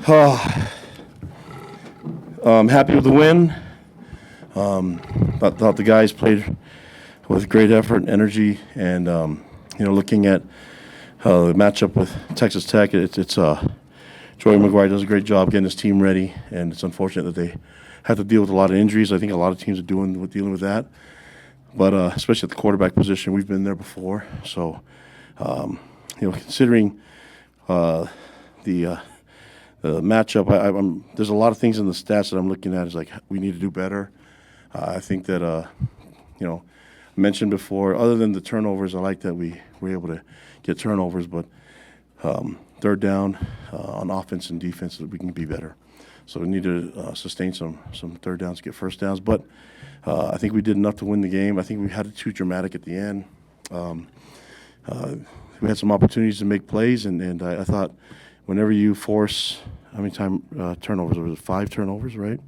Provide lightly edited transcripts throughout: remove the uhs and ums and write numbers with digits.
I'm happy with the win. Thought the guys played with great effort and energy, and looking at the matchup with Texas Tech, it's Joey McGuire does a great job getting his team ready, and it's unfortunate that they have to deal with a lot of injuries. I think a lot of teams are dealing with that, but especially at the quarterback position, we've been there before. So, considering the matchup, there's a lot of things in the stats that I'm looking at. Is like we need to do better. I think that I mentioned before. Other than the turnovers, I like that we were able to get turnovers, but third down on offense and defense, we can be better. So we need to sustain some third downs, get first downs. But I think we did enough to win the game. I think we had it too dramatic at the end. We had some opportunities to make plays, and I thought whenever you force how many turnovers? Was it 5 turnovers, right?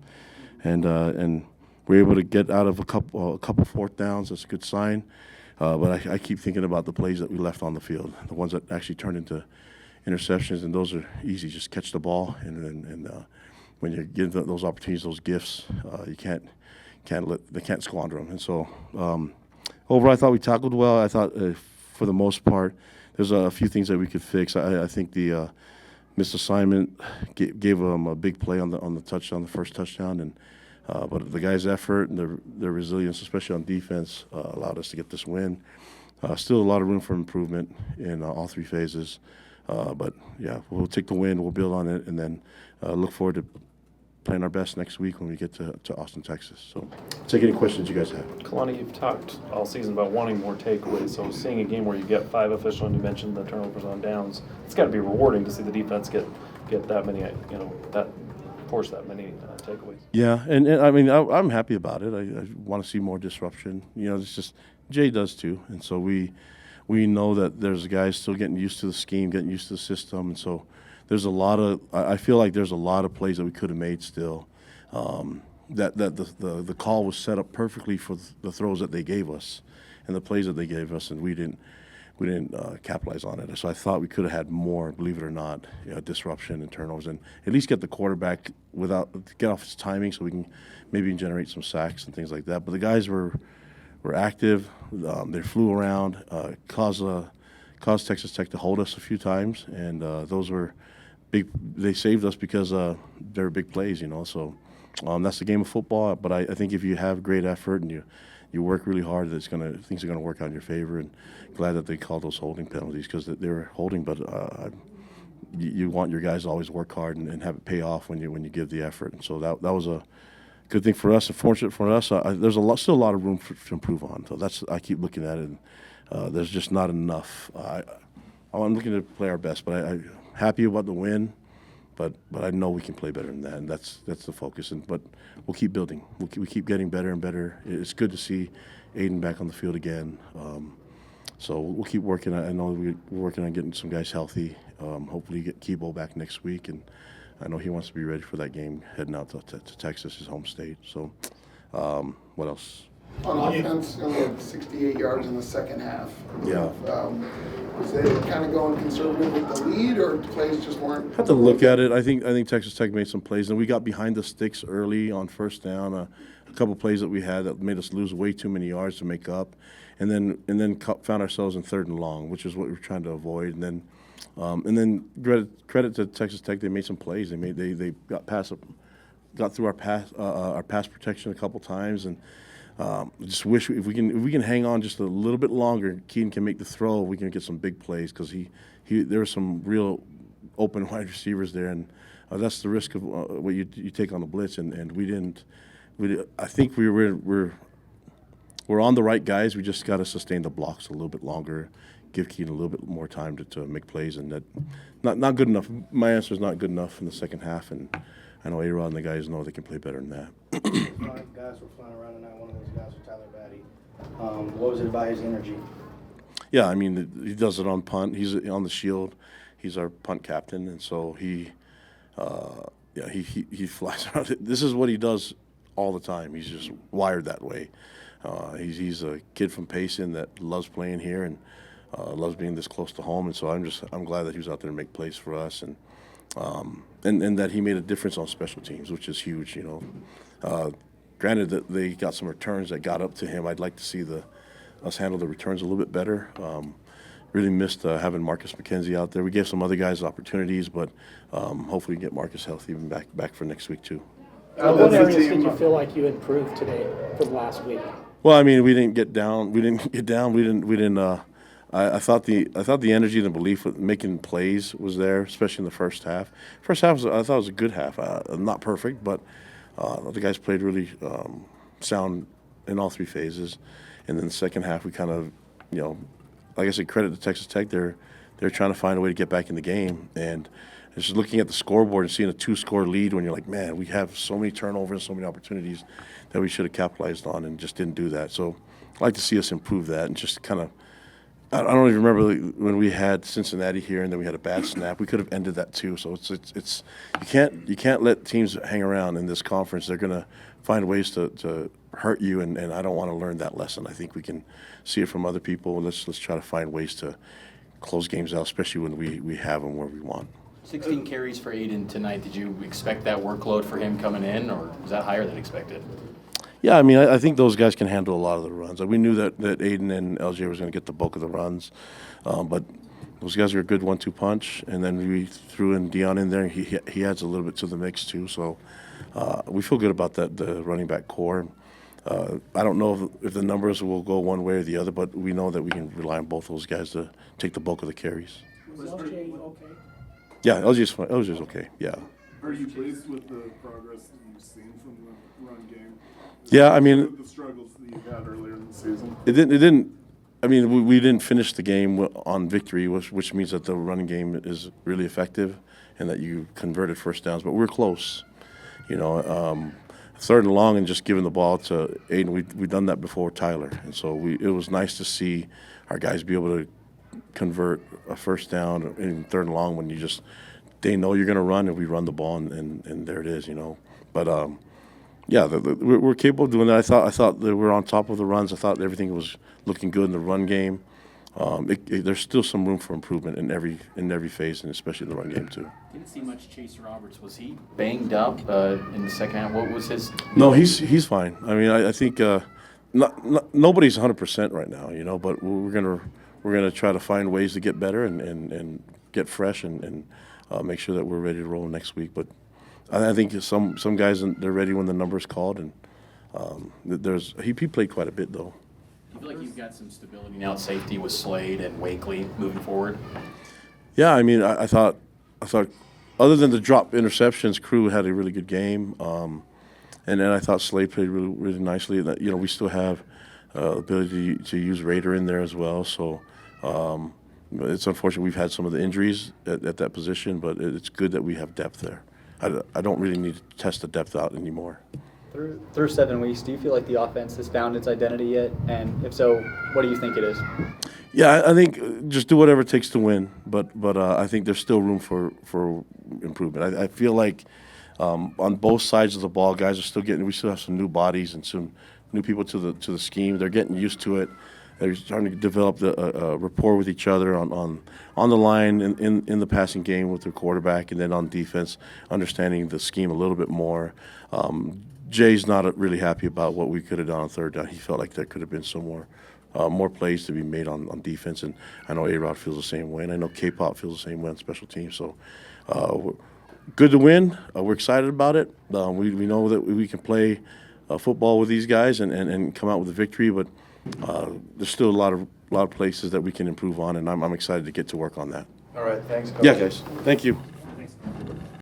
And we're able to get out of a couple fourth downs. That's a good sign. But I keep thinking about the plays that we left on the field, the ones that actually turned into interceptions, and those are easy. Just catch the ball, and when you give those opportunities, those gifts, you they can't squander them. And so overall, I thought we tackled well. I thought for the most part, there's a few things that we could fix. I think the missed assignment gave them a big play on the touchdown, the first touchdown, and but the guys' effort and their resilience, especially on defense, allowed us to get this win. Still a lot of room for improvement in all 3 phases. But, yeah, we'll take the win, we'll build on it, and then look forward to playing our best next week when we get to Austin, Texas. So take any questions you guys have. Kalani, you've talked all season about wanting more takeaways. So seeing a game where you get 5 official, and you mentioned the turnovers on downs, it's got to be rewarding to see the defense get that many, force that many takeaways. Yeah, and I mean, I'm happy about it. I want to see more disruption. It's just Jay does too, and so we know that there's guys still getting used to the scheme, getting used to the system, and so there's a lot of. I feel like there's a lot of plays that we could have made still. That the call was set up perfectly for the throws that they gave us, and the plays that they gave us, and we didn't capitalize on it. So I thought we could have had more, believe it or not, disruption and turnovers, and at least get the quarterback get off his timing, so we can maybe generate some sacks and things like that. But the guys were active. They flew around, caused Texas Tech to hold us a few times, and those were big. They saved us because they were big plays, So that's the game of football. But I think if you have great effort and you work really hard, things are gonna work out in your favor. And glad that they called those holding penalties because they were holding. But you want your guys to always work hard and have it pay off when you give the effort. And so that was a good thing for us. Unfortunate for us, there's still a lot of room to improve on. So I keep looking at it. And there's just not enough. I'm looking to play our best, but I'm happy about the win. But I know we can play better than that, and that's the focus. But we'll keep building. We keep getting better and better. It's good to see Aiden back on the field again. So we'll keep working. I know we're working on getting some guys healthy. Hopefully get Kibo back next week, and I know he wants to be ready for that game heading out to Texas, his home state. So what else? On offense, only had 68 yards in the second half. Yeah. Was they kind of going conservative with the lead, or plays just weren't? Have to look at it. I think Texas Tech made some plays, and we got behind the sticks early on first down. A couple plays that we had that made us lose way too many yards to make up, and then found ourselves in 3rd and long, which is what we were trying to avoid. And then credit to Texas Tech, they made some plays. They got through our pass protection a couple times, and just wish if we can hang on just a little bit longer, Keaton can make the throw. We can get some big plays because there were some real open wide receivers there, and that's the risk of what you take on the blitz. And we didn't. I think we're on the right guys. We just got to sustain the blocks a little bit longer, give Keaton a little bit more time to make plays, and that not good enough. My answer is not good enough in the second half, and I know A-Rod and the guys know they can play better than that. 5 guys were flying around tonight. One of those guys was Tyler Batty. What was it about his energy? Yeah, I mean, he does it on punt. He's on the shield. He's our punt captain, and so he flies around. This is what he does all the time. He's just wired that way. He's a kid from Payson that loves playing here and loves being this close to home, and so I'm glad that he was out there to make plays for us. And and that he made a difference on special teams, which is huge. Granted that they got some returns that got up to him. I'd like to see us handle the returns a little bit better. Really missed having Marcus McKenzie out there. We gave some other guys opportunities, but hopefully get Marcus healthy and back for next week too. What areas did you feel like you improved today from last week? Well, I mean, we didn't get down. We didn't. I thought the energy and the belief with making plays was there, especially in the first half. First half I thought was a good half. Not perfect, but the guys played really sound in all three phases. And then the second half, we kind of, like I said, credit to Texas Tech. They're trying to find a way to get back in the game. And just looking at the scoreboard and seeing a 2-score lead when you're like, man, we have so many turnovers, so many opportunities that we should have capitalized on and just didn't do that. So I'd like to see us improve that and just kind of – I don't even remember when we had Cincinnati here and then we had a bad snap. We could have ended that too. So it's you can't let teams hang around in this conference. They're going to find ways to hurt you, and I don't want to learn that lesson. I think we can see it from other people. Let's try to find ways to close games out, especially when we have them where we want. 16 carries for Aiden tonight. Did you expect that workload for him coming in, or was that higher than expected? Yeah, I mean, I think those guys can handle a lot of the runs. We knew that Aiden and LJ was going to get the bulk of the runs, but those guys are a good 1-2 punch. And then we threw in Dion in there. He adds a little bit to the mix too. So we feel good about the running back core. I don't know if the numbers will go one way or the other, but we know that we can rely on both those guys to take the bulk of the carries. Was LJ okay? Yeah, LJ's fine. LJ's okay. Yeah. Are you pleased with the progress that you've seen from the run game? Yeah, I mean, The struggles that you had earlier in the season. It didn't. I mean, we didn't finish the game on victory, which means that the running game is really effective, and that you converted first downs. But we're close. Third and long, and just giving the ball to Aiden. We've done that before with Tyler, and so it was nice to see our guys be able to convert a first down in third and long when they know you're going to run, and we run the ball, and there it is. But yeah, we're capable of doing that. I thought that we're on top of the runs. I thought everything was looking good in the run game. There's still some room for improvement in every phase, and especially in the run game too. Didn't see much Chase Roberts. Was he banged up in the second half? What was his? No, he's fine. I mean, I think nobody's 100% right now, but we're gonna try to find ways to get better and get fresh and make sure that we're ready to roll next week. But I think some guys, they're ready when the number's called, and he played quite a bit though. Do you feel like you've got some stability now at safety with Slade and Wakely moving forward? Yeah, I mean, I thought other than the drop interceptions, Crew had a really good game, and then I thought Slade played really, really nicely. That we still have ability to use Raider in there as well. So it's unfortunate we've had some of the injuries at that position, but it's good that we have depth there. I don't really need to test the depth out anymore. Through 7 weeks, do you feel like the offense has found its identity yet? And if so, what do you think it is? Yeah, I think just do whatever it takes to win. But I think there's still room for improvement. I feel like on both sides of the ball, guys are still we still have some new bodies and some new people to the scheme. They're getting used to it. They're starting to develop a rapport with each other on the line in the passing game with their quarterback, and then on defense, understanding the scheme a little bit more. Jay's not really happy about what we could have done on third down. He felt like there could have been some more plays to be made on defense, and I know A-Rod feels the same way, and I know K-Pop feels the same way on special teams. So we're good to win. We're excited about it. We know that we can play football with these guys and come out with a victory, but there's still a lot of places that we can improve on, and I'm excited to get to work on that. All right, thanks, Coach. Yeah, guys. Thank you.